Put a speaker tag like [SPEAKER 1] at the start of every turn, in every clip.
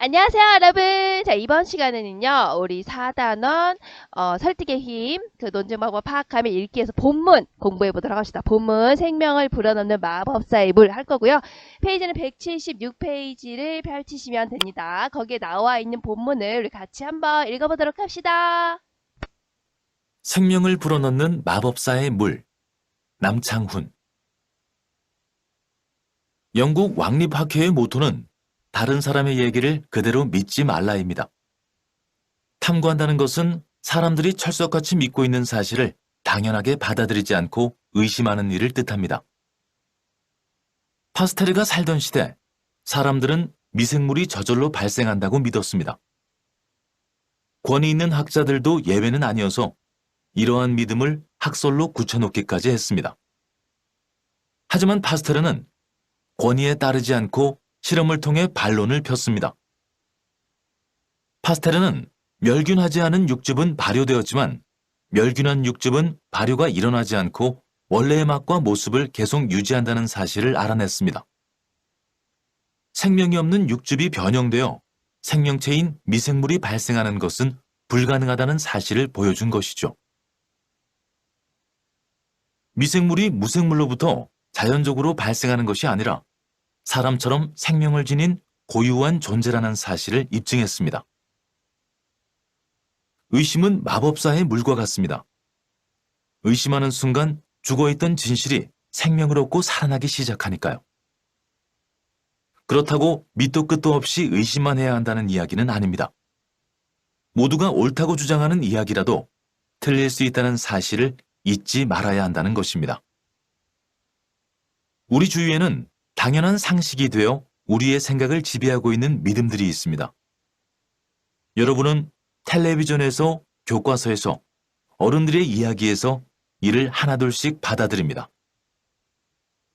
[SPEAKER 1] 안녕하세요, 여러분. 자, 이번 시간에는요, 우리 4단원, 설득의 힘, 그 논증 방법 파악하며 읽기에서 본문 공부해 보도록 합시다. 본문, 생명을 불어넣는 마법사의 물 할 거고요. 페이지는 176페이지를 펼치시면 됩니다. 거기에 나와 있는 본문을 우리 같이 한번 읽어보도록 합시다.
[SPEAKER 2] 생명을 불어넣는 마법사의 물, 남창훈. 영국 왕립학회의 모토는 다른 사람의 얘기를 그대로 믿지 말라입니다. 탐구한다는 것은 사람들이 철석같이 믿고 있는 사실을 당연하게 받아들이지 않고 의심하는 일을 뜻합니다. 파스테르가 살던 시대, 사람들은 미생물이 저절로 발생한다고 믿었습니다. 권위 있는 학자들도 예외는 아니어서 이러한 믿음을 학설로 굳혀놓기까지 했습니다. 하지만 파스테르는 권위에 따르지 않고 실험을 통해 반론을 폈습니다. 파스테르는 멸균하지 않은 육즙은 발효되었지만 멸균한 육즙은 발효가 일어나지 않고 원래의 맛과 모습을 계속 유지한다는 사실을 알아냈습니다. 생명이 없는 육즙이 변형되어 생명체인 미생물이 발생하는 것은 불가능하다는 사실을 보여준 것이죠. 미생물이 무생물로부터 자연적으로 발생하는 것이 아니라 사람처럼 생명을 지닌 고유한 존재라는 사실을 입증했습니다. 의심은 마법사의 물과 같습니다. 의심하는 순간 죽어있던 진실이 생명을 얻고 살아나기 시작하니까요. 그렇다고 밑도 끝도 없이 의심만 해야 한다는 이야기는 아닙니다. 모두가 옳다고 주장하는 이야기라도 틀릴 수 있다는 사실을 잊지 말아야 한다는 것입니다. 우리 주위에는 당연한 상식이 되어 우리의 생각을 지배하고 있는 믿음들이 있습니다. 여러분은 텔레비전에서, 교과서에서, 어른들의 이야기에서 이를 하나둘씩 받아들입니다.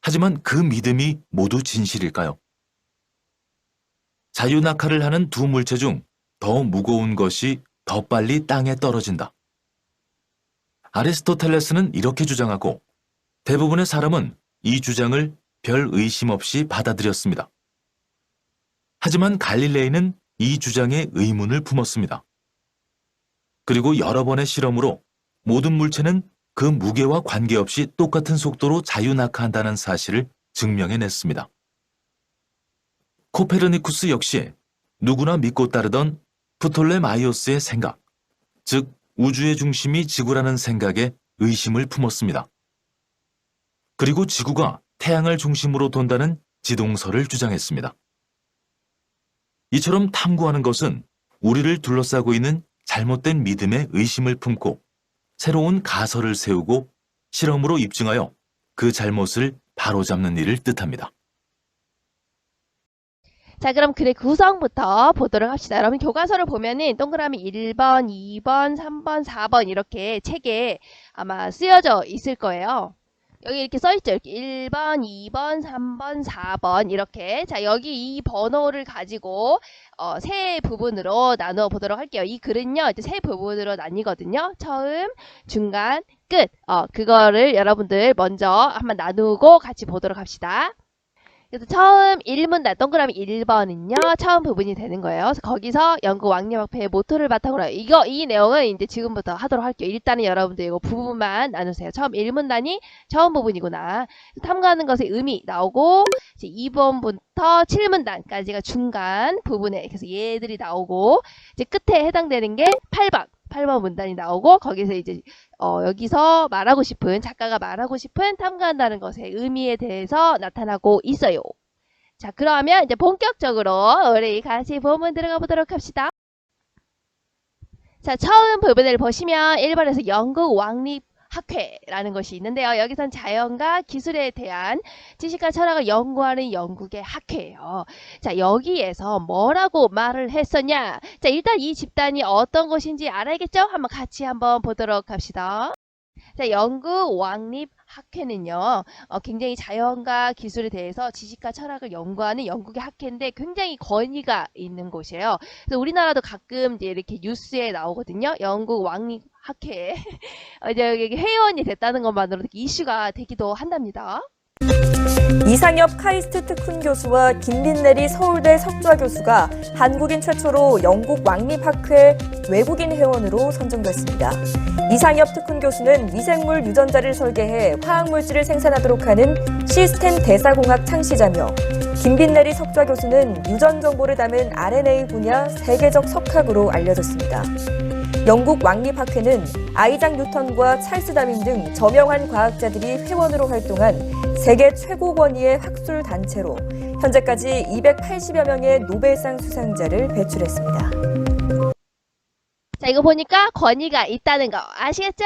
[SPEAKER 2] 하지만 그 믿음이 모두 진실일까요? 자유낙하를 하는 두 물체 중 더 무거운 것이 더 빨리 땅에 떨어진다. 아리스토텔레스는 이렇게 주장하고 대부분의 사람은 이 주장을 별 의심 없이 받아들였습니다. 하지만 갈릴레이는 이 주장에 의문을 품었습니다. 그리고 여러 번의 실험으로 모든 물체는 그 무게와 관계없이 똑같은 속도로 자유낙하한다는 사실을 증명해냈습니다. 코페르니쿠스 역시 누구나 믿고 따르던 프톨레마이오스의 생각, 즉 우주의 중심이 지구라는 생각에 의심을 품었습니다. 그리고 지구가 태양을 중심으로 돈다는 지동설을 주장했습니다. 이처럼 탐구하는 것은 우리를 둘러싸고 있는 잘못된 믿음에 의심을 품고 새로운 가설을 세우고 실험으로 입증하여 그 잘못을 바로잡는 일을 뜻합니다.
[SPEAKER 1] 자, 그럼 글의 구성부터 보도록 합시다. 여러분 교과서를 보면은 동그라미 1번, 2번, 3번, 4번 이렇게 책에 아마 쓰여져 있을 거예요. 여기 이렇게 써있죠. 이렇게 1번, 2번, 3번, 4번 이렇게. 자, 여기 이 번호를 가지고 세 부분으로 나누어 보도록 할게요. 이 글은요, 이제 세 부분으로 나뉘거든요. 처음, 중간, 끝. 그거를 여러분들 먼저 한번 나누고 같이 보도록 합시다. 그래서 처음 1문단 동그라미 1번은요 처음 부분이 되는 거예요. 그래서 거기서 영국 왕립학회의 모토를 바탕으로 이 내용은 이제 지금부터 하도록 할게요. 일단은 여러분들 이거 부분만 나누세요. 처음 1문단이 처음 부분이구나. 탐구하는 것의 의미 나오고 이제 2번부터 7문단까지가 중간 부분에 그래서 얘들이 나오고 이제 끝에 해당되는 게 8번 문단이 나오고 거기서 이제 여기서 말하고 싶은 작가가 말하고 싶은 탐구한다는 것의 의미에 대해서 나타나고 있어요. 자, 그러면 이제 본격적으로 우리 같이 본문 들어가 보도록 합시다. 자, 처음 부분을 보시면 1번에서 영국 왕립 학회라는 것이 있는데요. 여기선 자연과 기술에 대한 지식과 철학을 연구하는 영국의 학회예요. 자, 여기에서 뭐라고 말을 했었냐? 자, 일단 이 집단이 어떤 것인지 알아야겠죠? 한번 같이 한번 보도록 합시다. 자, 영국 왕립 학회는요, 굉장히 자연과 기술에 대해서 지식과 철학을 연구하는 영국의 학회인데 굉장히 권위가 있는 곳이에요. 그래서 우리나라도 가끔 이제 이렇게 뉴스에 나오거든요. 영국 왕립 학회에 이제 여기 회원이 됐다는 것만으로도 이슈가 되기도 한답니다.
[SPEAKER 3] 이상엽 카이스트 특훈 교수와 김빈내리 서울대 석좌 교수가 한국인 최초로 영국 왕립학회 외국인 회원으로 선정됐습니다. 이상엽 특훈 교수는 미생물 유전자를 설계해 화학물질을 생산하도록 하는 시스템 대사공학 창시자며 김빈내리 석좌 교수는 유전 정보를 담은 RNA 분야 세계적 석학으로 알려졌습니다. 영국 왕립학회는 아이작 뉴턴과 찰스 다윈 등 저명한 과학자들이 회원으로 활동한 세계 최고 권위의 학술 단체로 현재까지 280여 명의 노벨상 수상자를 배출했습니다.
[SPEAKER 1] 자, 이거 보니까 권위가 있다는 거 아시겠죠?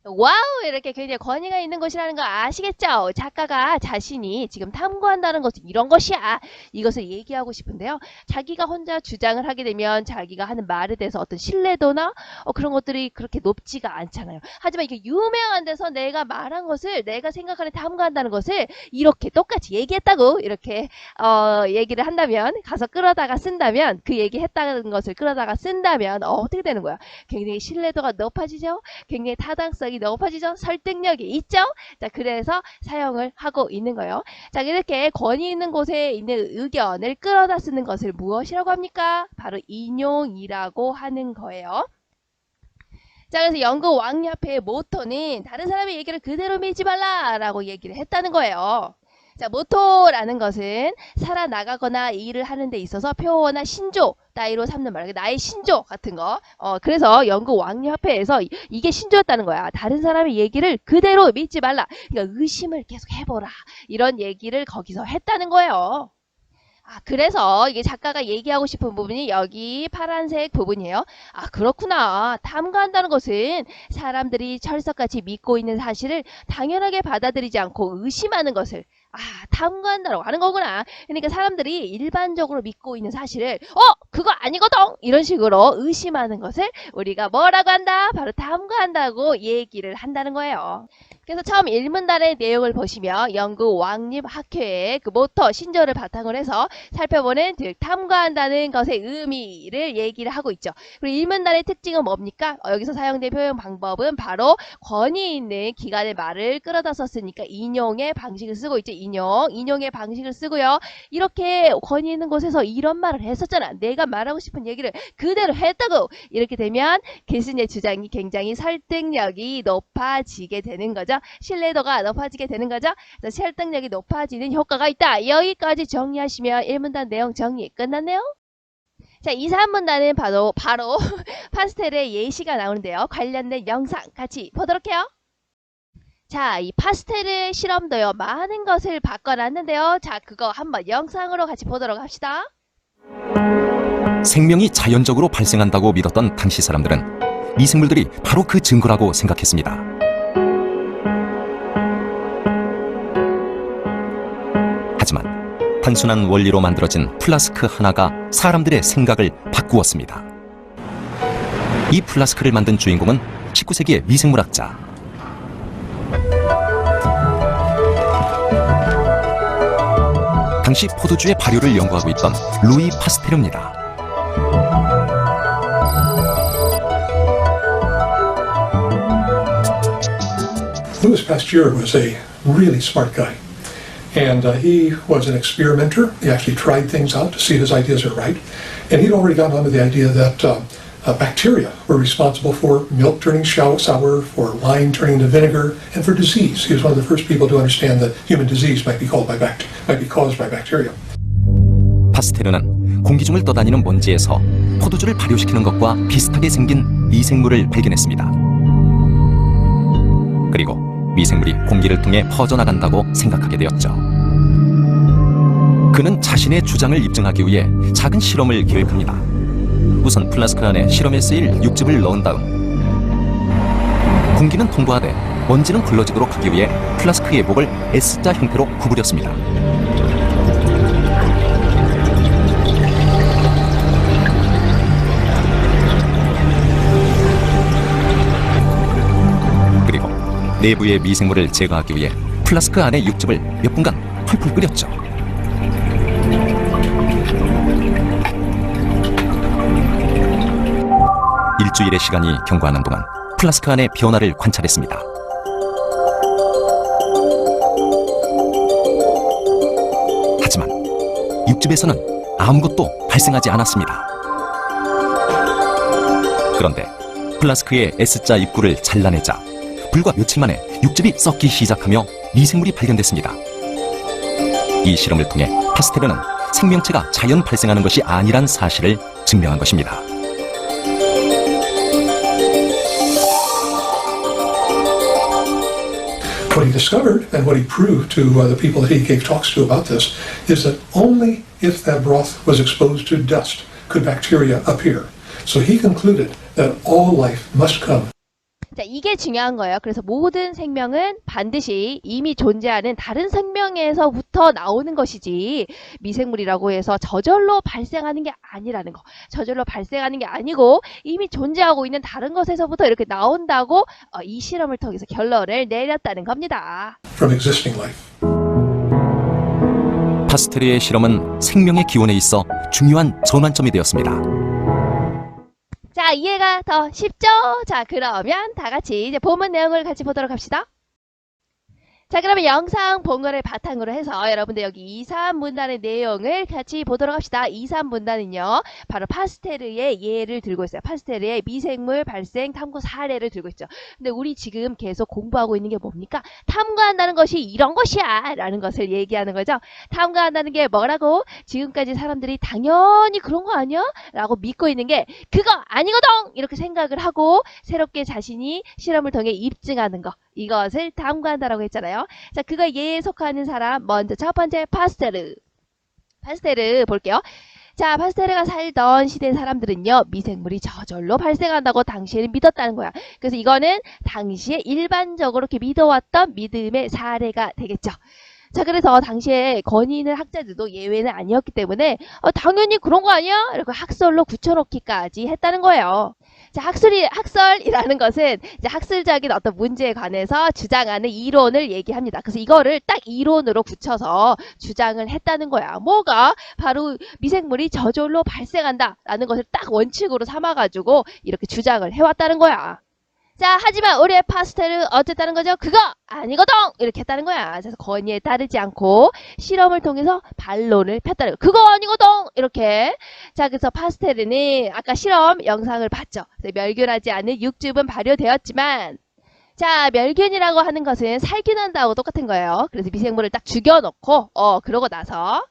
[SPEAKER 1] 와우! 이렇게 굉장히 권위가 있는 것이라는 거 아시겠죠? 작가가 자신이 지금 탐구한다는 것은 이런 것이야. 이것을 얘기하고 싶은데요. 자기가 혼자 주장을 하게 되면 자기가 하는 말에 대해서 어떤 신뢰도나 그런 것들이 그렇게 높지가 않잖아요. 하지만 이게 유명한 데서 내가 말한 것을, 내가 생각하는 탐구한다는 것을 이렇게 똑같이 얘기했다고 이렇게 얘기를 한다면, 가서 끌어다가 쓴다면, 그 얘기했다는 것을 끌어다가 쓴다면 어떻게 되는 거야? 굉장히 신뢰도가 높아지죠? 굉장히 타당성이 높아지죠? 설득력이 있죠? 자, 그래서 사용을 하고 있는 거예요. 자, 이렇게 권위 있는 곳에 있는 의견을 끌어다 쓰는 것을 무엇이라고 합니까? 바로 인용이라고 하는 거예요. 자, 그래서 영국 왕립학회의 모토는 다른 사람의 얘기를 그대로 믿지 말라라고 얘기를 했다는 거예요. 자, 모토라는 것은 살아나가거나 일을 하는 데 있어서 표어나 신조 따위로 삼는 말, 나의 신조 같은 거. 그래서 영국 왕립학회에서 이게 신조였다는 거야. 다른 사람의 얘기를 그대로 믿지 말라. 그러니까 의심을 계속 해보라. 이런 얘기를 거기서 했다는 거예요. 그래서 이게 작가가 얘기하고 싶은 부분이 여기 파란색 부분이에요. 그렇구나. 탐구한다는 것은 사람들이 철석같이 믿고 있는 사실을 당연하게 받아들이지 않고 의심하는 것을 탐구한다고 하는 거구나. 그러니까 사람들이 일반적으로 믿고 있는 사실을 그거 아니거든! 이런 식으로 의심하는 것을 우리가 뭐라고 한다? 바로 탐구한다고 얘기를 한다는 거예요. 그래서 처음 일문단의 내용을 보시면 영국 왕립학회의 그 모토, 신조를 바탕으로 해서 살펴보는 즉 탐구한다는 것의 의미를 얘기를 하고 있죠. 그리고 일문단의 특징은 뭡니까? 여기서 사용된 표현 방법은 바로 권위 있는 기관의 말을 끌어다 썼으니까 인용의 방식을 쓰고 있죠. 인용의 방식을 쓰고요. 이렇게 권위 있는 곳에서 이런 말을 했었잖아. 내가 말하고 싶은 얘기를 그대로 했다고. 이렇게 되면 교수님의 주장이 굉장히 설득력이 높아지게 되는 거죠. 신뢰도가 높아지게 되는 거죠. 설득력이 높아지는 효과가 있다. 여기까지 정리하시면 1문단 내용 정리 끝났네요. 자, 2, 3문단은 바로 파스텔의 예시가 나오는데요. 관련된 영상 같이 보도록 해요. 자, 이 파스텔의 실험도요. 많은 것을 바꿔놨는데요. 자, 그거 한번 영상으로 같이 보도록 합시다.
[SPEAKER 4] 생명이 자연적으로 발생한다고 믿었던 당시 사람들은 미생물들이 바로 그 증거라고 생각했습니다. 하지만 단순한 원리로 만들어진 플라스크 하나가 사람들의 생각을 바꾸었습니다. 이 플라스크를 만든 주인공은 19세기의 미생물학자. 당시 포도주의 발효를 연구하고 있던 루이 파스테르입니다.
[SPEAKER 5] Louis Pasteur was a really smart guy. And he was an experimenter. He actually tried things out to see if his ideas are right. And he'd already gotten onto the idea that bacteria were responsible for milk turning sour, for wine turning to vinegar, and for disease. He was one of the first people to understand that human disease might be caused by bacteria.
[SPEAKER 4] 파스테르는 공기 중을 떠다니는 먼지에서 포도주를 발효시키는 것과 비슷하게 생긴 미생물을 발견했습니다. 그리고 미생물이 공기를 통해 퍼져나간다고 생각하게 되었죠. 그는 자신의 주장을 입증하기 위해 작은 실험을 계획합니다. 우선 플라스크 안에 실험에 쓰일 육즙을 넣은 다음 공기는 통과하되 먼지는 굴러지도록 하기 위해 플라스크의 목을 S자 형태로 구부렸습니다. 그리고 내부의 미생물을 제거하기 위해 플라스크 안의 육즙을 몇 분간 펄펄 끓였죠. 일주일의 시간이 경과하는 동안 플라스크 안의 변화를 관찰했습니다. 육즙에서는 아무것도 발생하지 않았습니다. 그런데 플라스크의 S자 입구를 잘라내자 불과 며칠 만에 육즙이 썩기 시작하며 미생물이 발견됐습니다. 이 실험을 통해 파스테르는 생명체가 자연 발생하는 것이 아니란 사실을 증명한 것입니다.
[SPEAKER 5] What he discovered and what he proved to the people that he gave talks to about this is that only if that broth was exposed to dust could bacteria appear. So he concluded that all life must come.
[SPEAKER 1] 자, 이게 중요한 거예요. 그래서 모든 생명은 반드시 이미 존재하는 다른 생명에서부터 나오는 것이지 미생물이라고 해서 저절로 발생하는 게 아니라는 거. 저절로 발생하는 게 아니고 이미 존재하고 있는 다른 것에서부터 이렇게 나온다고 이 실험을 통해서 결론을 내렸다는 겁니다.
[SPEAKER 5] From existing life.
[SPEAKER 4] 파스테르의 실험은 생명의 기원에 있어 중요한 전환점이 되었습니다.
[SPEAKER 1] 자, 이해가 더 쉽죠? 자, 그러면 다 같이 이제 본문 내용을 같이 보도록 합시다. 자, 그러면 영상 본 거를 바탕으로 해서 여러분들 여기 2, 3문단의 내용을 같이 보도록 합시다. 2, 3문단은요. 바로 파스테르의 예를 들고 있어요. 파스테르의 미생물 발생 탐구 사례를 들고 있죠. 근데 우리 지금 계속 공부하고 있는 게 뭡니까? 탐구한다는 것이 이런 것이야 라는 것을 얘기하는 거죠. 탐구한다는 게 뭐라고? 지금까지 사람들이 당연히 그런 거 아니야? 라고 믿고 있는 게 그거 아니거든! 이렇게 생각을 하고 새롭게 자신이 실험을 통해 입증하는 거. 이것을 탐구한다라고 했잖아요. 자, 그거 예에 속하는 사람 먼저 첫 번째 파스테르 볼게요. 자, 파스테르가 살던 시대 사람들은요, 미생물이 저절로 발생한다고 당시에는 믿었다는 거야. 그래서 이거는 당시에 일반적으로 이렇게 믿어왔던 믿음의 사례가 되겠죠. 자, 그래서 당시에 권위 있는 학자들도 예외는 아니었기 때문에 당연히 그런 거 아니야? 이렇게 학설로 굳혀놓기까지 했다는 거예요. 자, 학설이라는 것은 이제 학술적인 어떤 문제에 관해서 주장하는 이론을 얘기합니다. 그래서 이거를 딱 이론으로 굳혀서 주장을 했다는 거야. 뭐가? 바로 미생물이 저절로 발생한다라는 것을 딱 원칙으로 삼아가지고 이렇게 주장을 해왔다는 거야. 자, 하지만 우리의 파스테르 어쨌다는 거죠? 그거 아니거든! 이렇게 했다는 거야. 그래서 권위에 따르지 않고 실험을 통해서 반론을 폈다는 거야. 그거 아니거든! 이렇게. 자, 그래서 파스테르는 아까 실험 영상을 봤죠. 멸균하지 않은 육즙은 발효되었지만 자, 멸균이라고 하는 것은 살균한다고 똑같은 거예요. 그래서 미생물을 딱 죽여놓고 그러고 나서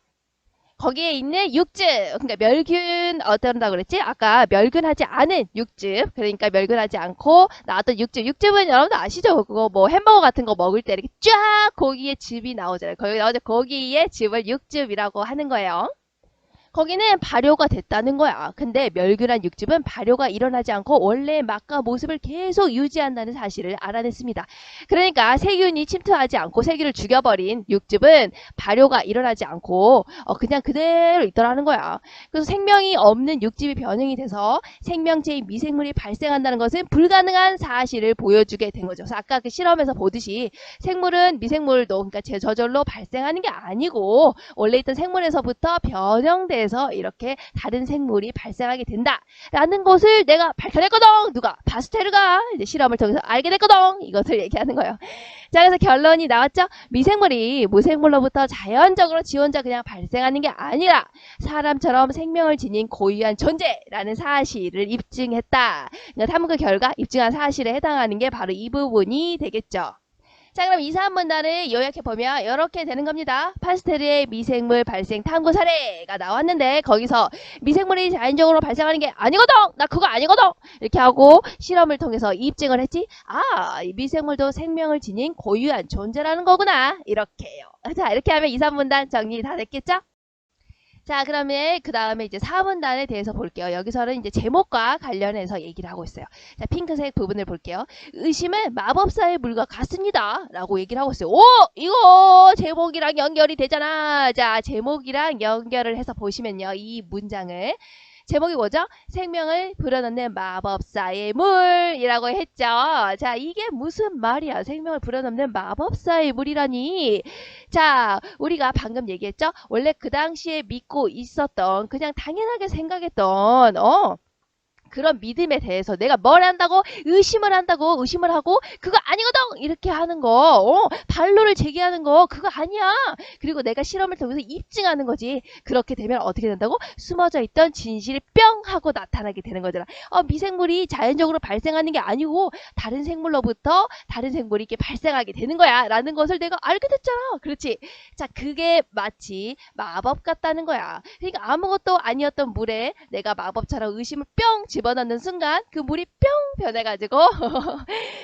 [SPEAKER 1] 거기에 있는 육즙, 그러니까 멸균 어떤다고 그랬지? 아까 멸균하지 않은 육즙, 그러니까 멸균하지 않고 나왔던 육즙은 여러분들 아시죠? 그거 뭐 햄버거 같은 거 먹을 때 이렇게 쫙 고기에 즙이 나오잖아요. 거기 나오죠? 거기에 즙을 육즙이라고 하는 거예요. 거기는 발효가 됐다는 거야. 근데 멸균한 육즙은 발효가 일어나지 않고 원래의 맛과 모습을 계속 유지한다는 사실을 알아냈습니다. 그러니까 세균이 침투하지 않고 세균을 죽여버린 육즙은 발효가 일어나지 않고 그냥 그대로 있더라는 거야. 그래서 생명이 없는 육즙이 변형이 돼서 생명체의 미생물이 발생한다는 것은 불가능한 사실을 보여주게 된 거죠. 그래서 아까 그 실험에서 보듯이 생물은 미생물도 그러니까 저절로 발생하는 게 아니고 원래 있던 생물에서부터 변형돼 에서 이렇게 다른 생물이 발생하게 된다라는 것을 내가 밝혀냈거든. 누가? 파스테르가 이제 실험을 통해서 알게 됐거든. 이것을 얘기하는 거예요. 자, 그래서 결론이 나왔죠. 미생물이 무생물로부터 자연적으로 지 혼자 그냥 발생하는 게 아니라 사람처럼 생명을 지닌 고유한 존재라는 사실을 입증했다. 그러니까 탐구 결과 입증한 사실에 해당하는 게 바로 이 부분이 되겠죠. 자, 그럼 2, 3문단을 요약해보면 이렇게 되는 겁니다. 파스테르의 미생물 발생 탐구 사례가 나왔는데 거기서 미생물이 자연적으로 발생하는 게 아니거든! 나 그거 아니거든! 이렇게 하고 실험을 통해서 입증을 했지. 아, 이 미생물도 생명을 지닌 고유한 존재라는 거구나. 이렇게요. 자, 이렇게 하면 2, 3문단 정리 다 됐겠죠? 자, 그러면 그 다음에 이제 4문단에 대해서 볼게요. 여기서는 이제 제목과 관련해서 얘기를 하고 있어요. 자, 핑크색 부분을 볼게요. 의심은 마법사의 물과 같습니다. 라고 얘기를 하고 있어요. 오! 이거 제목이랑 연결이 되잖아. 자, 제목이랑 연결을 해서 보시면요. 이 문장을. 제목이 뭐죠? 생명을 불어넣는 마법사의 물이라고 했죠. 자, 이게 무슨 말이야? 생명을 불어넣는 마법사의 물이라니. 자, 우리가 방금 얘기했죠? 원래 그 당시에 믿고 있었던 그냥 당연하게 생각했던 그런 믿음에 대해서 내가 뭘 한다고 의심을 하고 그거 아니거든 이렇게 하는 거, 반론을 제기하는 거 그거 아니야. 그리고 내가 실험을 통해서 입증하는 거지. 그렇게 되면 어떻게 된다고? 숨어져 있던 진실이 뿅 하고 나타나게 되는 거잖아. 미생물이 자연적으로 발생하는 게 아니고 다른 생물로부터 다른 생물이 이렇게 발생하게 되는 거야 라는 것을 내가 알게 됐잖아. 그렇지? 자, 그게 마치 마법 같다는 거야. 그러니까 아무것도 아니었던 물에 내가 마법처럼 의심을 뿅 집어넣는 순간 그 물이 뿅 변해가지고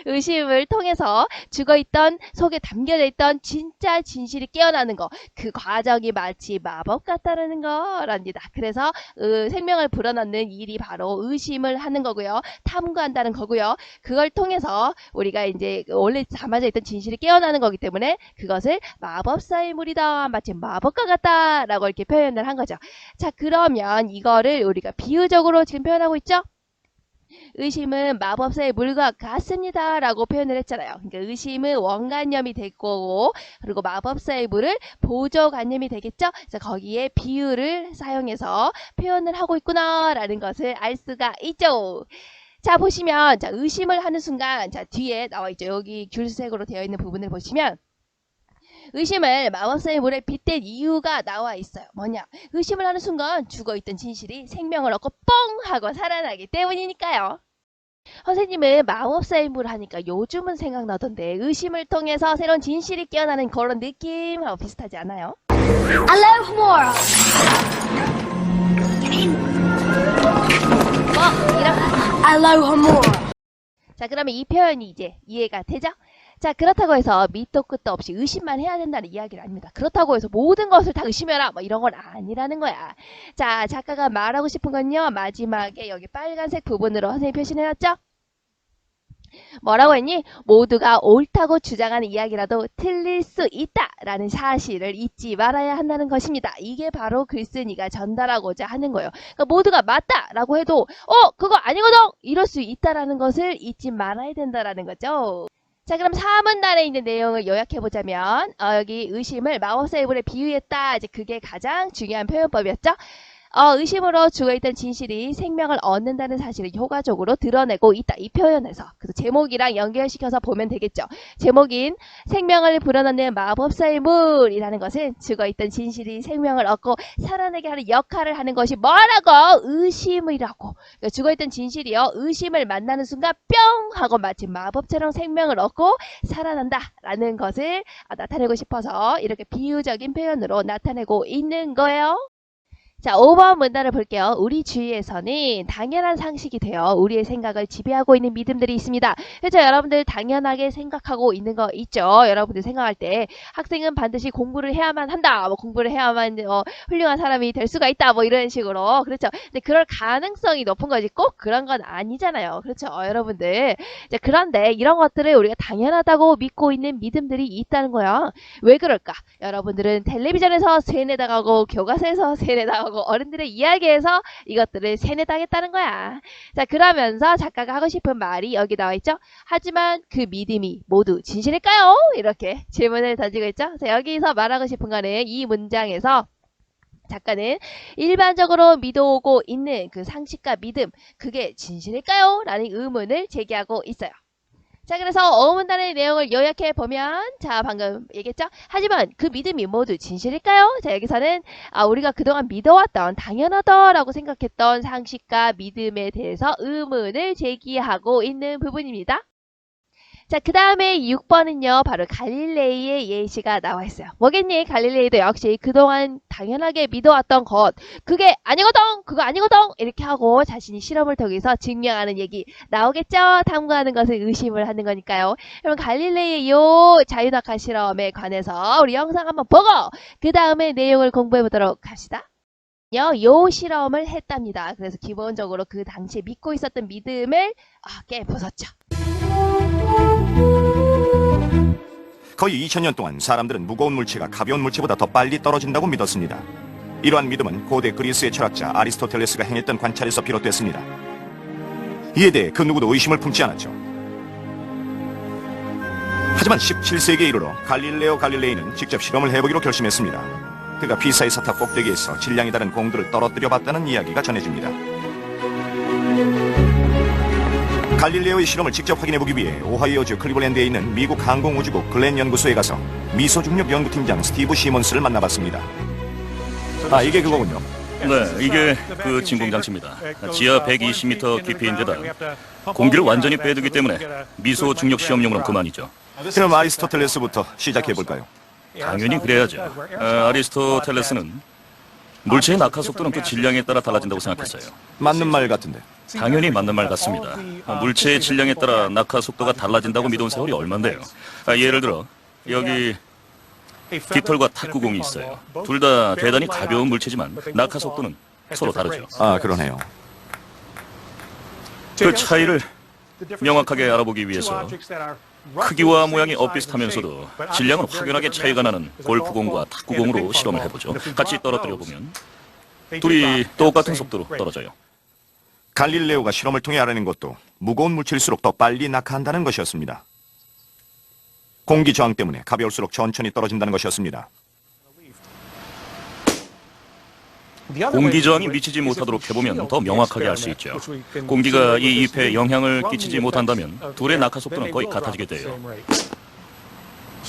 [SPEAKER 1] 의심을 통해서 죽어있던, 속에 담겨져 있던 진짜 진실이 깨어나는 거, 그 과정이 마치 마법 같다는 거랍니다. 그래서 생명을 불어넣는 일이 바로 의심을 하는 거고요. 탐구한다는 거고요. 그걸 통해서 우리가 이제 원래 담아져 있던 진실이 깨어나는 거기 때문에 그것을 마법사의 물이다, 마치 마법과 같다 라고 이렇게 표현을 한 거죠. 자, 그러면 이거를 우리가 비유적으로 지금 표현하고 있죠? 의심은 마법사의 물과 같습니다 라고 표현을 했잖아요. 그러니까 의심은 원관념이 될 거고, 그리고 마법사의 물을 보조관념이 되겠죠. 그래서 거기에 비유를 사용해서 표현을 하고 있구나 라는 것을 알 수가 있죠. 자, 보시면 자, 의심을 하는 순간, 자, 뒤에 나와 있죠. 여기 귤색으로 되어 있는 부분을 보시면 의심을 마법사의 물에 빗댄 이유가 나와 있어요. 뭐냐? 의심을 하는 순간 죽어있던 진실이 생명을 얻고 뻥 하고 살아나기 때문이니까요. 선생님은 마법사의 물 하니까 요즘은 생각나던데 의심을 통해서 새로운 진실이 깨어나는 그런 느낌하고 비슷하지 않아요?
[SPEAKER 6] Alohomora.
[SPEAKER 1] 이렇게.
[SPEAKER 6] Alohomora.
[SPEAKER 1] 자, 그러면 이 표현이 이제 이해가 되죠? 자, 그렇다고 해서 밑도 끝도 없이 의심만 해야 된다는 이야기는 아닙니다. 그렇다고 해서 모든 것을 다 의심해라 뭐 이런 건 아니라는 거야. 자, 작가가 말하고 싶은 건요, 마지막에 여기 빨간색 부분으로 선생님이 표시해놨죠? 뭐라고 했니? 모두가 옳다고 주장하는 이야기라도 틀릴 수 있다라는 사실을 잊지 말아야 한다는 것입니다. 이게 바로 글쓴이가 전달하고자 하는 거예요. 그러니까 모두가 맞다라고 해도 그거 아니거든! 이럴 수 있다라는 것을 잊지 말아야 된다라는 거죠. 자, 그럼 4문단에 있는 내용을 요약해보자면 여기 의심을 마법사의 물에 비유했다. 이제 그게 가장 중요한 표현법이었죠. 의심으로 죽어있던 진실이 생명을 얻는다는 사실을 효과적으로 드러내고 있다. 이 표현에서. 그래서 제목이랑 연결시켜서 보면 되겠죠. 제목인 생명을 불어넣는 마법사의 물이라는 것은 죽어있던 진실이 생명을 얻고 살아나게 하는 역할을 하는 것이 뭐라고? 의심이라고. 그러니까 죽어있던 진실이요, 의심을 만나는 순간 뿅 하고 마치 마법처럼 생명을 얻고 살아난다 라는 것을 나타내고 싶어서 이렇게 비유적인 표현으로 나타내고 있는 거예요. 자, 5번 문단을 볼게요. 우리 주위에서는 당연한 상식이 되어 우리의 생각을 지배하고 있는 믿음들이 있습니다. 그래서 여러분들 당연하게 생각하고 있는 거 있죠? 여러분들 생각할 때 학생은 반드시 공부를 해야만 한다. 뭐 공부를 해야만 훌륭한 사람이 될 수가 있다. 뭐 이런 식으로. 그렇죠? 근데 그럴 가능성이 높은 거지 꼭 그런 건 아니잖아요. 그렇죠? 여러분들. 자, 그런데 이런 것들을 우리가 당연하다고 믿고 있는 믿음들이 있다는 거야. 왜 그럴까? 여러분들은 텔레비전에서 세뇌당하고 교과서에서 세뇌당하고 어른들의 이야기에서 이것들을 세뇌당했다는 거야. 자, 그러면서 작가가 하고 싶은 말이 여기 나와 있죠. 하지만 그 믿음이 모두 진실일까요? 이렇게 질문을 던지고 있죠. 자, 여기서 말하고 싶은 거는 이 문장에서 작가는 일반적으로 믿어오고 있는 그 상식과 믿음, 그게 진실일까요? 라는 의문을 제기하고 있어요. 자, 그래서 어문단의 내용을 요약해보면, 자, 방금 얘기했죠? 하지만 그 믿음이 모두 진실일까요? 자, 여기서는 우리가 그동안 믿어왔던, 당연하다라고 생각했던 상식과 믿음에 대해서 의문을 제기하고 있는 부분입니다. 자, 그 다음에 6번은요, 바로 갈릴레이의 예시가 나와 있어요. 뭐겠니? 갈릴레이도 역시 그동안 당연하게 믿어왔던 것, 그게 아니거든! 그거 아니거든! 이렇게 하고 자신이 실험을 통해서 증명하는 얘기 나오겠죠? 탐구하는 것을 의심을 하는 거니까요. 여러분, 갈릴레이의 요 자유낙하 실험에 관해서 우리 영상 한번 보고, 그 다음에 내용을 공부해 보도록 합시다. 요 실험을 했답니다. 그래서 기본적으로 그 당시에 믿고 있었던 믿음을 깨부쉈죠.
[SPEAKER 7] 거의 2000년 동안 사람들은 무거운 물체가 가벼운 물체보다 더 빨리 떨어진다고 믿었습니다. 이러한 믿음은 고대 그리스의 철학자 아리스토텔레스가 행했던 관찰에서 비롯됐습니다. 이에 대해 그 누구도 의심을 품지 않았죠. 하지만 17세기에 이르러 갈릴레오 갈릴레이는 직접 실험을 해보기로 결심했습니다. 그가 피사의 사탑 꼭대기에서 질량이 다른 공들을 떨어뜨려 봤다는 이야기가 전해집니다. 갈릴레오의 실험을 직접 확인해보기 위해 오하이오주 클리블랜드에 있는 미국 항공우주국 글렌 연구소에 가서 미소중력 연구팀장 스티브 시몬스를 만나봤습니다. 아, 이게 그거군요.
[SPEAKER 8] 네, 이게 그 진공 장치입니다. 지하 120m 깊이인데다 공기를 완전히 빼두기 때문에 미소 중력 시험용으로는 그만이죠.
[SPEAKER 7] 그럼 아리스토텔레스부터 시작해볼까요?
[SPEAKER 8] 당연히 그래야죠. 아리스토텔레스는 물체의 낙하 속도는 그 질량에 따라 달라진다고 생각했어요.
[SPEAKER 7] 맞는 말 같은데.
[SPEAKER 8] 당연히 맞는 말 같습니다. 물체의 질량에 따라 낙하 속도가 달라진다고 믿어온 세월이 얼만데요. 예를 들어 여기 깃털과 탁구공이 있어요. 둘 다 대단히 가벼운 물체지만 낙하 속도는 서로 다르죠.
[SPEAKER 7] 아, 그러네요.
[SPEAKER 8] 그 차이를 명확하게 알아보기 위해서 크기와 모양이 엇비슷하면서도 질량은 확연하게 차이가 나는 골프공과 탁구공으로 실험을 해보죠. 같이 떨어뜨려 보면 둘이 똑같은 속도로 떨어져요.
[SPEAKER 7] 갈릴레오가 실험을 통해 알아낸 것도 무거운 물체일수록 더 빨리 낙하한다는 것이었습니다. 공기 저항 때문에 가벼울수록 천천히 떨어진다는 것이었습니다.
[SPEAKER 8] 공기 저항이 미치지 못하도록 해보면 더 명확하게 알 수 있죠. 공기가 이 잎에 영향을 끼치지 못한다면 둘의 낙하 속도는 거의 같아지게 돼요.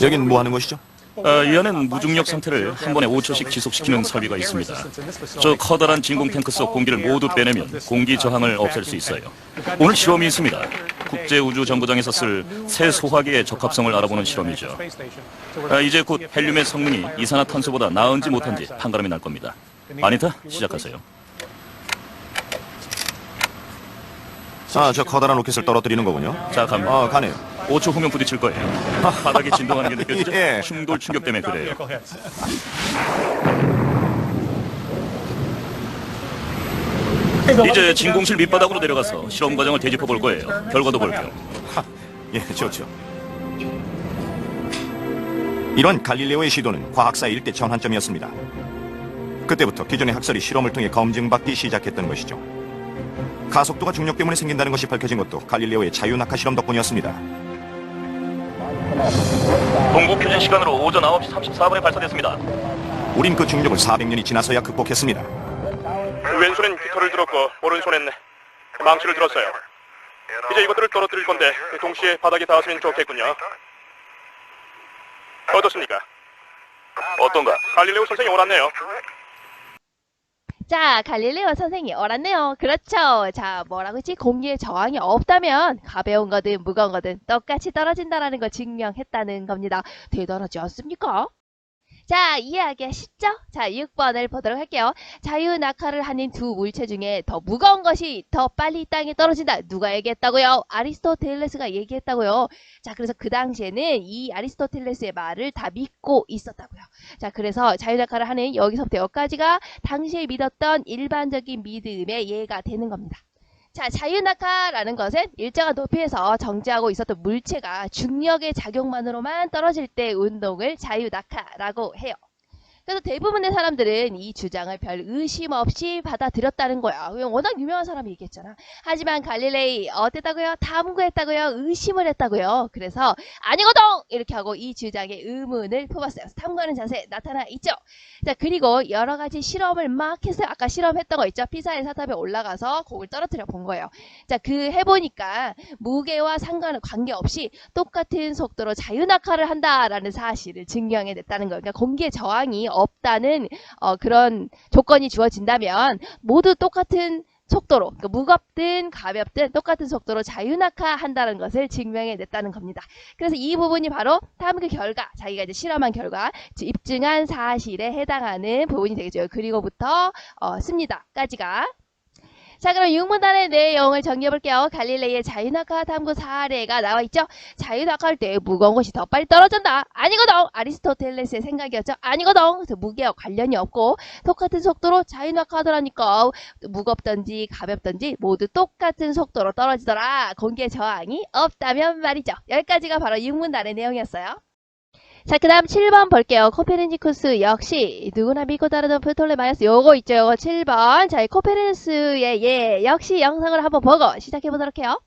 [SPEAKER 7] 여긴 뭐 하는 것이죠?
[SPEAKER 8] 이 안엔 무중력 상태를 한 번에 5초씩 지속시키는 설비가 있습니다. 저 커다란 진공 탱크 속 공기를 모두 빼내면 공기 저항을 없앨 수 있어요. 오늘 실험이 있습니다. 국제우주정거장에서 쓸 새 소화기의 적합성을 알아보는 실험이죠. 이제 곧 헬륨의 성능이 이산화탄소보다 나은지 못한지 판가름이 날 겁니다. 아니타, 시작하세요.
[SPEAKER 7] 아, 저 커다란 로켓을 떨어뜨리는 거군요.
[SPEAKER 8] 자, 갑니다.
[SPEAKER 7] 아, 가네요.
[SPEAKER 8] 5초 후면 부딪힐 거예요. 바닥이 진동하는 게 느껴지죠?
[SPEAKER 7] 예.
[SPEAKER 8] 충돌 충격 때문에 그래요. 이제 진공실 밑바닥으로 내려가서 실험 과정을 되짚어 볼 거예요. 결과도 볼게요.
[SPEAKER 7] 예, 좋죠. 이런 갈릴레오의 시도는 과학사 일대 전환점이었습니다. 그때부터 기존의 학설이 실험을 통해 검증받기 시작했던 것이죠. 가속도가 중력 때문에 생긴다는 것이 밝혀진 것도 갈릴레오의 자유낙하 실험 덕분이었습니다.
[SPEAKER 8] 동부 표준 시간으로 오전 9시 34분에 발사됐습니다.
[SPEAKER 7] 우린 그 중력을 400년이 지나서야 극복했습니다.
[SPEAKER 9] 왼손엔 깃털을 들었고 오른손엔 망치를 들었어요. 이제 이것들을 떨어뜨릴 건데 동시에 바닥에 닿았으면 좋겠군요. 어떻습니까? 어떤가? 갈릴레오 선생이 옳았네요.
[SPEAKER 1] 자, 갈릴레오 선생이 옳았네요. 그렇죠. 자, 뭐라고 했지? 공기에 저항이 없다면 가벼운 거든 무거운 거든 똑같이 떨어진다라는 걸 증명했다는 겁니다. 대단하지 않습니까? 자, 이해하기 쉽죠? 자, 6번을 보도록 할게요. 자유낙하를 하는 두 물체 중에 더 무거운 것이 더 빨리 땅에 떨어진다. 누가 얘기했다고요? 아리스토텔레스가 얘기했다고요. 자, 그래서 그 당시에는 이 아리스토텔레스의 말을 다 믿고 있었다고요. 자, 그래서 자유낙하를 하는 여기서부터 여기까지가 당시에 믿었던 일반적인 믿음의 예가 되는 겁니다. 자, 자유낙하라는 것은 일정한 높이에서 정지하고 있었던 물체가 중력의 작용만으로만 떨어질 때 운동을 자유낙하라고 해요. 그래서 대부분의 사람들은 이 주장을 별 의심 없이 받아들였다는 거야. 워낙 유명한 사람이 얘기했잖아. 하지만 갈릴레이 어땠다고요? 탐구했다고요? 의심을 했다고요? 그래서 아니거든! 이렇게 하고 이 주장에 의문을 품었어요. 탐구하는 자세 나타나 있죠? 자, 그리고 여러 가지 실험을 막 했어요. 아까 실험했던 거 있죠? 피사의 사탑에 올라가서 공을 떨어뜨려 본 거예요. 자, 그 해보니까 무게와 관계없이 똑같은 속도로 자유낙하를 한다라는 사실을 증명해냈다는 거예요. 그러니까 공기의 저항이 없다는 그런 조건이 주어진다면 모두 똑같은 속도로, 그러니까 무겁든 가볍든 똑같은 속도로 자유낙하 한다는 것을 증명해냈다는 겁니다. 그래서 이 부분이 바로 탐구 결과, 자기가 이제 실험한 결과, 입증한 사실에 해당하는 부분이 되겠죠. 그리고부터 씁니다까지가. 자, 그럼 육문단의 내용을 정리해볼게요. 갈릴레이의 자유낙하 탐구 사례가 나와있죠. 자유낙하할 때 무거운 것이 더 빨리 떨어진다. 아니거든. 아리스토텔레스의 생각이었죠. 아니거든. 그래서 무게와 관련이 없고 똑같은 속도로 자유낙하하더라니까. 무겁던지 가볍던지 모두 똑같은 속도로 떨어지더라. 공기의 저항이 없다면 말이죠. 여기까지가 바로 육문단의 내용이었어요. 자, 그 다음 7번 볼게요. 코페르니쿠스 역시 누구나 믿고 따르던 프톨레마이오스 요거 있죠. 요거 7번. 자, 이 코페르니쿠스의 예 역시 영상을 한번 보고 시작해보도록 해요.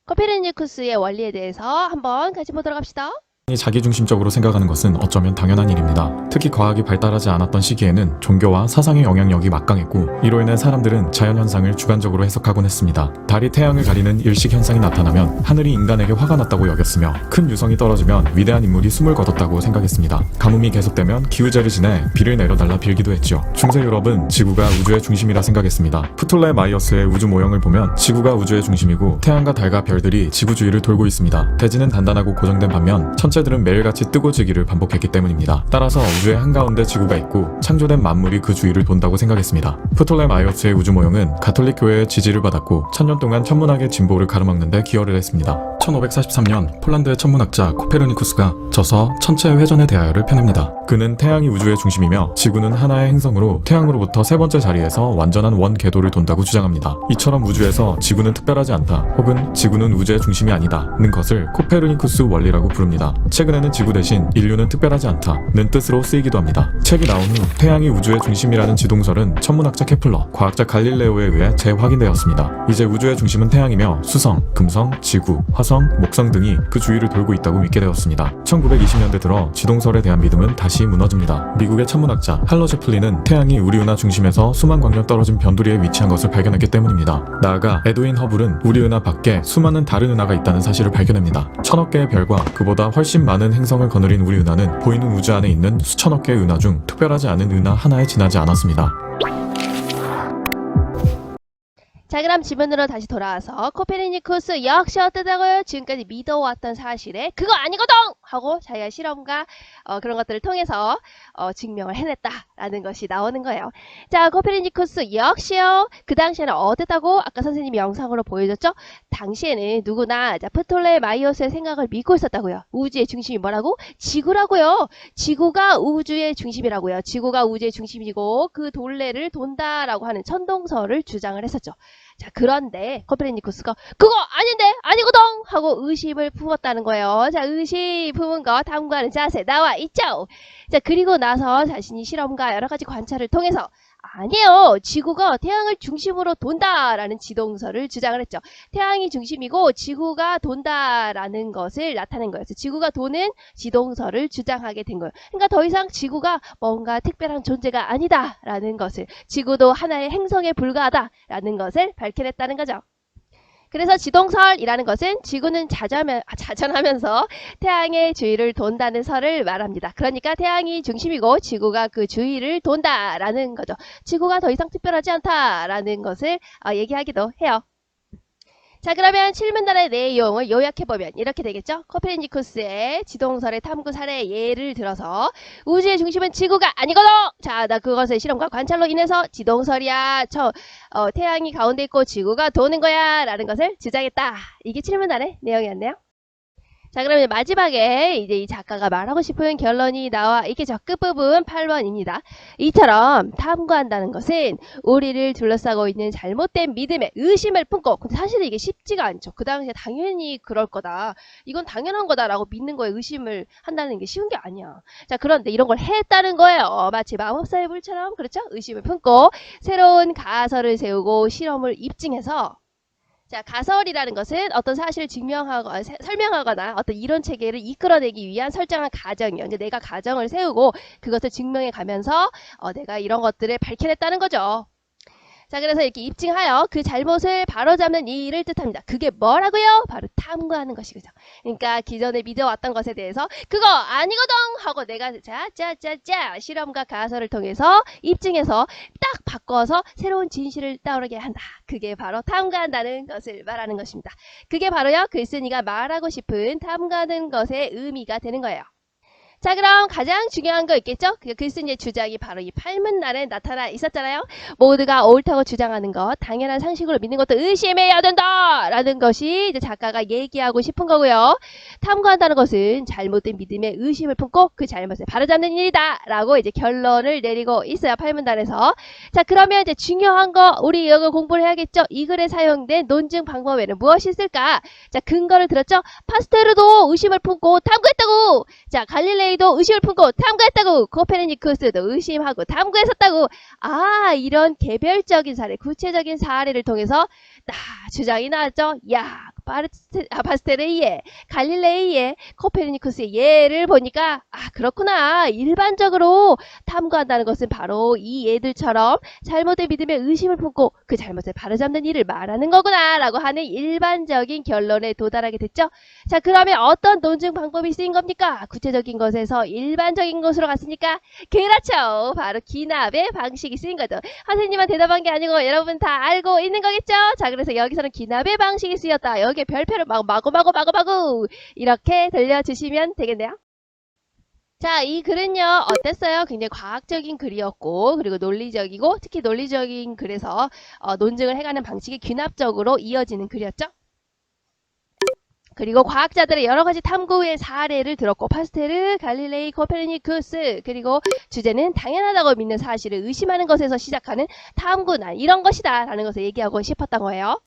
[SPEAKER 1] 코페르니쿠스의 원리에 대해서 한번 같이 보도록 합시다.
[SPEAKER 10] 자기중심적으로 생각하는 것은 어쩌면 당연한 일입니다. 특히 과학이 발달하지 않았던 시기에는 종교와 사상의 영향력이 막강했고 이로 인해 사람들은 자연현상을 주관적으로 해석하곤 했습니다. 달이 태양을 가리는 일식현상이 나타나면 하늘이 인간에게 화가 났다고 여겼으며 큰 유성이 떨어지면 위대한 인물이 숨을 거뒀다고 생각했습니다. 가뭄이 계속되면 기우제를 지내 비를 내려달라 빌기도 했죠. 중세 유럽은 지구가 우주의 중심이라 생각했습니다. 프톨레마이어스의 우주 모형을 보면 지구가 우주의 중심이고 태양과 달과 별들이 지구 주위를 돌고 있습니다. 대지는 단단하고 고정된 반면 천체들은 매일같이 뜨고 지기를 반복했기 때문입니다. 따라서 우주의 한가운데 지구가 있고 창조된 만물이 그 주위를 돈다고 생각했습니다. 프톨레마이어스의 우주 모형은 가톨릭 교회의 지지를 받았고 1000년 동안 천문학의 진보를 가로막는 데 기여를 했습니다. 1543년 폴란드의 천문학자 코페르니쿠스가 저서 천체의 회전에 대하여를 펴냅니다. 그는 태양이 우주의 중심이며 지구는 하나의 행성으로 태양으로부터 세 번째 자리에서 완전한 원 궤도를 돈다고 주장합니다. 이처럼 우주에서 지구는 특별하지 않다 혹은 지구는 우주의 중심이 아니다는 것을 코페르니쿠스 원리라고 부릅니다. 최근에는 지구 대신 인류는 특별하지 않다는 뜻으로 쓰이기도 합니다. 책이 나온 후 태양이 우주의 중심이라는 지동설은 천문학자 케플러, 과학자 갈릴레오에 의해 재확인되었습니다. 이제 우주의 중심은 태양이며 수성, 금성, 지구, 화성, 목성 등이 그 주위를 돌고 있다고 믿게 되었습니다. 1920년대 들어 지동설에 대한 믿음은 다시 무너집니다. 미국의 천문학자 할러 제플린은 태양이 우리 은하 중심에서 수만 광년 떨어진 변두리에 위치한 것을 발견했기 때문입니다. 나아가 에드윈 허블은 우리 은하 밖에 수많은 다른 은하가 있다는 사실을 발견합니다. 1000억 개의 별과 그보다 훨씬 많은 행성을 거느린 우리 은하는 보이는 우주 안에 있는 수천억 개의 은하 중 특별하지 않은 은하 하나에 지나지 않았습니다.
[SPEAKER 1] 자, 그럼 지문으로 다시 돌아와서 코페르니쿠스 역시 어떠다고요? 지금까지 믿어왔던 사실에 그거 아니거든! 하고 자기가 실험과 그런 것들을 통해서 증명을 해냈다라는 것이 나오는 거예요. 자, 코페르니쿠스 역시요. 그 당시에는 어땠다고? 아까 선생님이 영상으로 보여줬죠? 당시에는 누구나 프톨레마이오스의 생각을 믿고 있었다고요. 우주의 중심이 뭐라고? 지구라고요. 지구가 우주의 중심이라고요. 지구가 우주의 중심이고 그 둘레를 돈다라고 하는 천동설을 주장을 했었죠. 자, 그런데 코페르니쿠스가 그거 아닌데 아니거든 하고 의심을 품었다는 거예요. 자, 의심 품은 거 탐구하는 자세 나와 있죠. 자, 그리고 나서 자신이 실험과 여러 가지 관찰을 통해서 아니에요. 지구가 태양을 중심으로 돈다라는 지동설을 주장을 했죠. 태양이 중심이고 지구가 돈다라는 것을 나타낸 거였어요. 지구가 도는 지동설을 주장하게 된 거예요. 그러니까 더 이상 지구가 뭔가 특별한 존재가 아니다라는 것을, 지구도 하나의 행성에 불과하다라는 것을 밝혀냈다는 거죠. 그래서 지동설이라는 것은 지구는 자전하면서 태양의 주위를 돈다는 설을 말합니다. 그러니까 태양이 중심이고 지구가 그 주위를 돈다라는 거죠. 지구가 더 이상 특별하지 않다라는 것을 얘기하기도 해요. 자, 그러면 칠문단의 내용을 요약해보면 이렇게 되겠죠. 코페르니쿠스의 지동설의 탐구 사례 예를 들어서 우주의 중심은 지구가 아니거든. 자, 나 그것을 실험과 관찰로 인해서 지동설이야. 태양이 가운데 있고 지구가 도는 거야 라는 것을 주장했다. 이게 칠문단의 내용이었네요. 자, 그러면 마지막에 이제 이 작가가 말하고 싶은 결론이 나와 있겠죠. 끝부분 8번입니다. 이처럼 탐구한다는 것은 우리를 둘러싸고 있는 잘못된 믿음에 의심을 품고, 근데 사실은 이게 쉽지가 않죠. 그 당시에 당연히 그럴 거다, 이건 당연한 거다라고 믿는 거에 의심을 한다는 게 쉬운 게 아니야. 자, 그런데 이런 걸 했다는 거예요. 마치 마법사의 불처럼, 그렇죠? 의심을 품고 새로운 가설을 세우고 실험을 입증해서, 자, 가설이라는 것은 어떤 사실을 증명하거나 설명하거나 어떤 이론 체계를 이끌어내기 위한 설정한 가정이에요. 이제 내가 가정을 세우고 그것을 증명해 가면서 내가 이런 것들을 밝혀냈다는 거죠. 자, 그래서 이렇게 입증하여 그 잘못을 바로잡는 일을 뜻합니다. 그게 뭐라고요? 바로 탐구하는 것이죠. 그러니까 기존에 믿어왔던 것에 대해서 그거 아니거든 하고 내가 짜짜짜짜 실험과 가설을 통해서 입증해서 딱 바꿔서 새로운 진실을 따오르게 한다. 그게 바로 탐구한다는 것을 말하는 것입니다. 그게 바로요, 글쓴이가 말하고 싶은 탐구하는 것의 의미가 되는 거예요. 자, 그럼 가장 중요한 거 있겠죠? 그 글쓴이의 주장이 바로 이 팔문날에 나타나 있었잖아요. 모두가 옳다고 주장하는 것, 당연한 상식으로 믿는 것도 의심해야 된다 라는 것이 이제 작가가 얘기하고 싶은 거고요. 탐구한다는 것은 잘못된 믿음에 의심을 품고 그 잘못을 바로잡는 일이다 라고 이제 결론을 내리고 있어요. 팔문단에서. 자, 그러면 이제 중요한 거 우리 이거 공부를 해야겠죠? 이 글에 사용된 논증 방법에는 무엇이 있을까? 자, 근거를 들었죠? 파스텔도 의심을 품고 탐구했다고. 자, 갈릴레이도 의심을 품고 탐구했다고. 코페르니쿠스도 의심하고 탐구했었다고. 아, 이런 개별적인 사례, 구체적인 사례를 통해서 주장이 나왔죠. 야, 파스텔레이의, 갈릴레이의, 코페르니쿠스의 예를 보니까 그렇구나. 일반적으로 탐구한다는 것은 바로 이 예들처럼 잘못된 믿음에 의심을 품고 그 잘못을 바로잡는 일을 말하는 거구나 라고 하는 일반적인 결론에 도달하게 됐죠. 자, 그러면 어떤 논증 방법이 쓰인 겁니까? 구체적인 것에서 일반적인 것으로 갔으니까 그렇죠. 바로 기납의 방식이 쓰인 거죠. 선생님만 대답한 게 아니고 여러분 다 알고 있는 거겠죠? 자, 그래서 여기서는 기납의 방식이 쓰였다. 여기에 별표를 마구 이렇게 들려주시면 되겠네요. 자, 이 글은요, 어땠어요? 굉장히 과학적인 글이었고, 그리고 논리적이고, 특히 논리적인 글에서 논증을 해가는 방식이 귀납적으로 이어지는 글이었죠? 그리고 과학자들의 여러 가지 탐구의 사례를 들었고, 파스텔르, 갈릴레이, 코페르니쿠스, 그리고 주제는 당연하다고 믿는 사실을 의심하는 것에서 시작하는 탐구난, 이런 것이다 라는 것을 얘기하고 싶었던 거예요.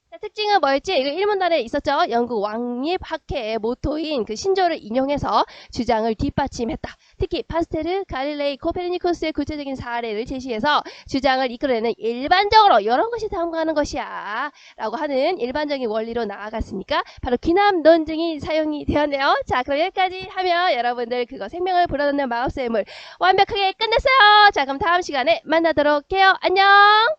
[SPEAKER 1] 자, 특징은 뭐였지? 이거 1문단에 있었죠? 영국 왕립학회의 모토인 그 신조를 인용해서 주장을 뒷받침했다. 특히 파스텔르, 갈릴레이, 코페르니쿠스의 구체적인 사례를 제시해서 주장을 이끌어내는 일반적으로 이런 것이 탐구하는 것이야 라고 하는 일반적인 원리로 나아갔으니까 바로 귀납 논증이 사용이 되었네요. 자, 그럼 여기까지 하면 여러분들 그거 생명을 불어넣는 마법의 물 완벽하게 끝냈어요. 자, 그럼 다음 시간에 만나도록 해요. 안녕.